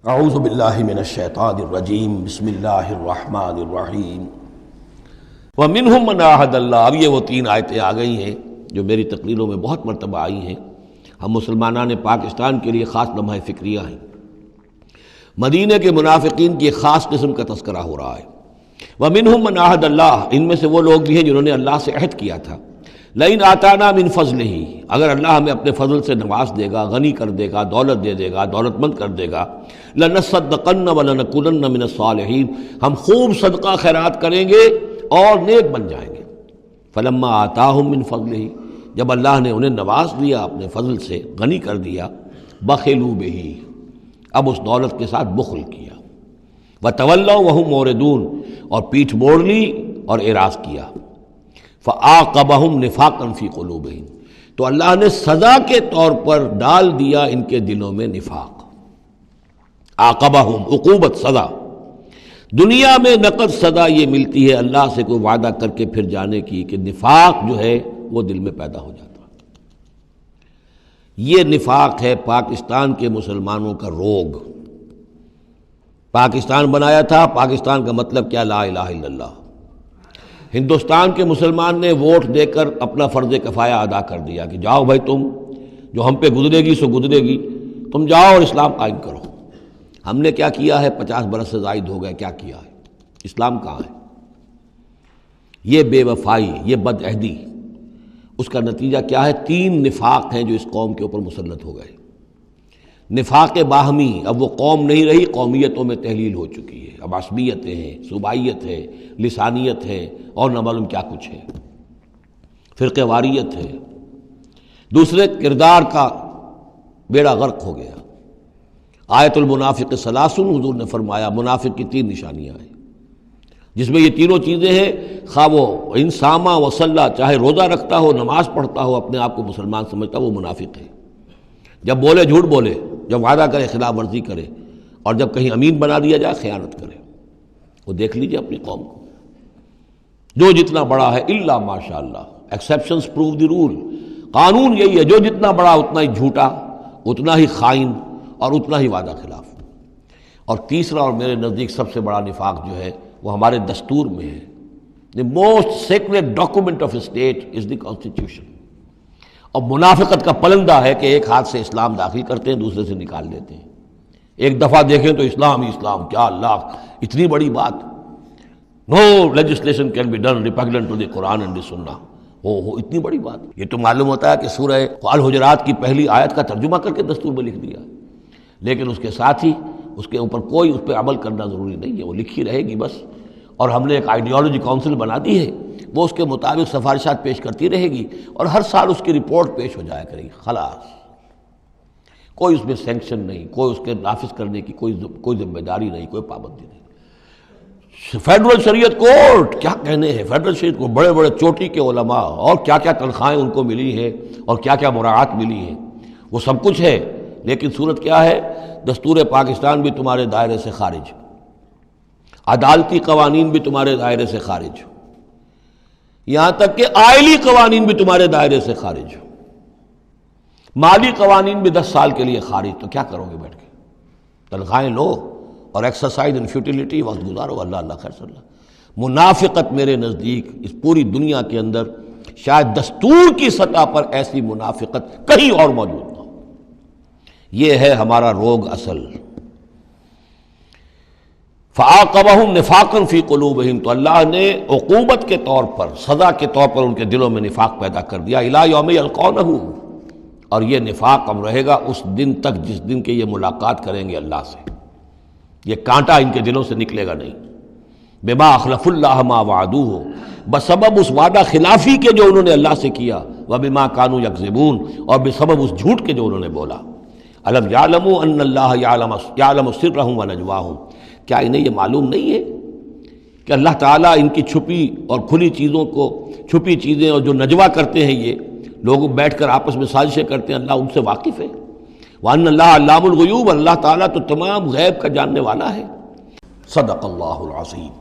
اعوذ باللہ من الشیطان الرجیم بسم اللہ الرحمن الرحیم ومنہم من عاہد اللہ۔ اب یہ وہ 3 آیتیں آ گئی ہیں جو میری تقریروں میں بہت مرتبہ آئی ہیں۔ ہم مسلمانان پاکستان کے لیے خاص لمحہ فکریہ ہیں۔ مدینہ کے منافقین کی ایک خاص قسم کا تذکرہ ہو رہا ہے۔ ومنہم من عاہد اللہ، ان میں سے وہ لوگ بھی ہیں جنہوں نے اللہ سے عہد کیا تھا، لئن آتانا من فضلہ، اگر اللہ ہمیں اپنے فضل سے نواز دے گا، غنی کر دے گا، دولت دے دے گا، دولت مند کر دے گا، لنصدقن ولنکونن من الصالحین، ہم خوب صدقہ خیرات کریں گے اور نیک بن جائیں گے۔ فلما آتاہم من فضلہ، جب اللہ نے انہیں نواز دیا اپنے فضل سے، غنی کر دیا، بخلوا بہ، اب اس دولت کے ساتھ بخل کیا، وتولوا وہم موردون، اور پیٹھ موڑ لی اور اعراض کیا، فعاقبہم نفاقا فی قلوبہم، تو اللہ نے سزا کے طور پر ڈال دیا ان کے دلوں میں نفاق۔ عاقبہم، عقوبت، سزا۔ دنیا میں نقد سزا یہ ملتی ہے اللہ سے کوئی وعدہ کر کے پھر جانے کی کہ نفاق جو ہے وہ دل میں پیدا ہو جاتا ہے۔ یہ نفاق ہے پاکستان کے مسلمانوں کا روگ۔ پاکستان بنایا تھا، پاکستان کا مطلب کیا؟ لا الہ الا اللہ۔ ہندوستان کے مسلمان نے ووٹ دے کر اپنا فرض کفایہ ادا کر دیا کہ جاؤ بھائی، تم جو ہم پہ گزرے گی سو گزرے گی، تم جاؤ اور اسلام قائم کرو۔ ہم نے کیا کیا ہے؟ 50 برس سے زائد ہو گئے، کیا کیا ہے؟ اسلام کہاں ہے؟ یہ بے وفائی، یہ بد عہدی، اس کا نتیجہ کیا ہے؟ 3 نفاق ہیں جو اس قوم کے اوپر مسلط ہو گئے۔ نفاق باہمی، اب وہ قوم نہیں رہی، قومیتوں میں تحلیل ہو چکی ہے، اب عصبیتیں ہیں، صوبائیت ہے، لسانیت ہے، اور نہ معلوم کیا کچھ ہے، فرقہ واریت ہے۔ دوسرے، کردار کا بیڑا غرق ہو گیا۔ آیت المنافق ثلاث، حضور نے فرمایا منافق کی 3 نشانیاں ہیں، جس میں یہ تینوں چیزیں ہیں، خواہ وہ انسامہ وصلہ، چاہے روزہ رکھتا ہو، نماز پڑھتا ہو، اپنے آپ کو مسلمان سمجھتا ہو، وہ منافق ہے۔ جب بولے جھوٹ بولے، جب وعدہ کرے خلاف ورزی کرے، اور جب کہیں امین بنا دیا جائے خیانت کرے۔ وہ دیکھ لیجئے اپنی قوم کو، جو جتنا بڑا ہے الا ماشاء اللہ، ایکسیپشنز پروو دی رول، قانون یہی ہے، جو جتنا بڑا اتنا ہی جھوٹا، اتنا ہی خائن، اور اتنا ہی وعدہ خلاف۔ اور تیسرا اور میرے نزدیک سب سے بڑا نفاق جو ہے وہ ہمارے دستور میں ہے۔ The most sacred document of a state is the constitution۔ اور منافقت کا پلندہ ہے کہ ایک ہاتھ سے اسلام داخل کرتے ہیں، دوسرے سے نکال دیتے ہیں۔ ایک دفعہ دیکھیں تو اسلام ہی اسلام، کیا اللہ، اتنی بڑی بات، no legislation can be done repugnant to the Quran and the Sunnah۔ اتنی بڑی بات، یہ تو معلوم ہوتا ہے کہ سورہ الحجرات کی پہلی آیت کا ترجمہ کر کے دستور میں لکھ دیا، لیکن اس کے ساتھ ہی اس کے اوپر کوئی اس پہ عمل کرنا ضروری نہیں ہے، وہ لکھی رہے گی بس۔ اور ہم نے ایک آئیڈیالوجی کونسل بنا دی ہے، وہ اس کے مطابق سفارشات پیش کرتی رہے گی، اور ہر سال اس کی رپورٹ پیش ہو جایا کرے گی، خلاص۔ کوئی اس میں سینکشن نہیں، کوئی اس کے نافذ کرنے کی کوئی ذمہ داری نہیں، کوئی پابندی نہیں۔ فیڈرل شریعت کورٹ، کیا کہنے ہیں فیڈرل شریعت کو، بڑے بڑے چوٹی کے علماء، اور کیا کیا تنخواہیں ان کو ملی ہیں، اور کیا کیا مراعات ملی ہیں، وہ سب کچھ ہے، لیکن صورت کیا ہے؟ دستور پاکستان بھی تمہارے دائرے سے خارج، عدالتی قوانین بھی تمہارے دائرے سے خارج، یہاں تک کہ آئلی قوانین بھی تمہارے دائرے سے خارج، مالی قوانین بھی 10 سال کے لیے خارج۔ تو کیا کرو گے بیٹھ کے؟ تنخواہیں لو اور ایکسرسائز ان فیوٹیلیٹی، وقت گزارو، اللہ اللہ خیر صلی اللہ۔ منافقت میرے نزدیک اس پوری دنیا کے اندر شاید دستور کی سطح پر ایسی منافقت کہیں اور موجود نہ ہو۔ یہ ہے ہمارا روگ اصل۔ فعاقبہم نفاقا فی قلوبہم، تو اللہ نے عقوبت کے طور پر، سزا کے طور پر ان کے دلوں میں نفاق پیدا کر دیا، الی یوم یلقونہ، اور یہ نفاق اب رہے گا اس دن تک جس دن کے یہ ملاقات کریں گے اللہ سے۔ یہ کانٹا ان کے دلوں سے نکلے گا نہیں۔ بما اخلف اللہ ما وعدوہ، بسبب اس وعدہ خلافی کے جو انہوں نے اللہ سے کیا، وبما کانوا یکذبون، اور بسبب اس جھوٹ کے جو انہوں نے بولا۔ الم یعلموا ان اللہ یعلم سرہم ونجواہم، کیا انہیں یہ معلوم نہیں ہے کہ اللہ تعالیٰ ان کی چھپی اور کھلی چیزوں کو، چھپی چیزیں اور جو نجوا کرتے ہیں یہ لوگ بیٹھ کر آپس میں سازشیں کرتے ہیں، اللہ ان سے واقف ہے۔ وَأَنَّ اللَّهَ عَلَّامُ الْغُیُوبِ، اللہ تعالیٰ تو تمام غیب کا جاننے والا ہے۔ صدق اللہ العظیم۔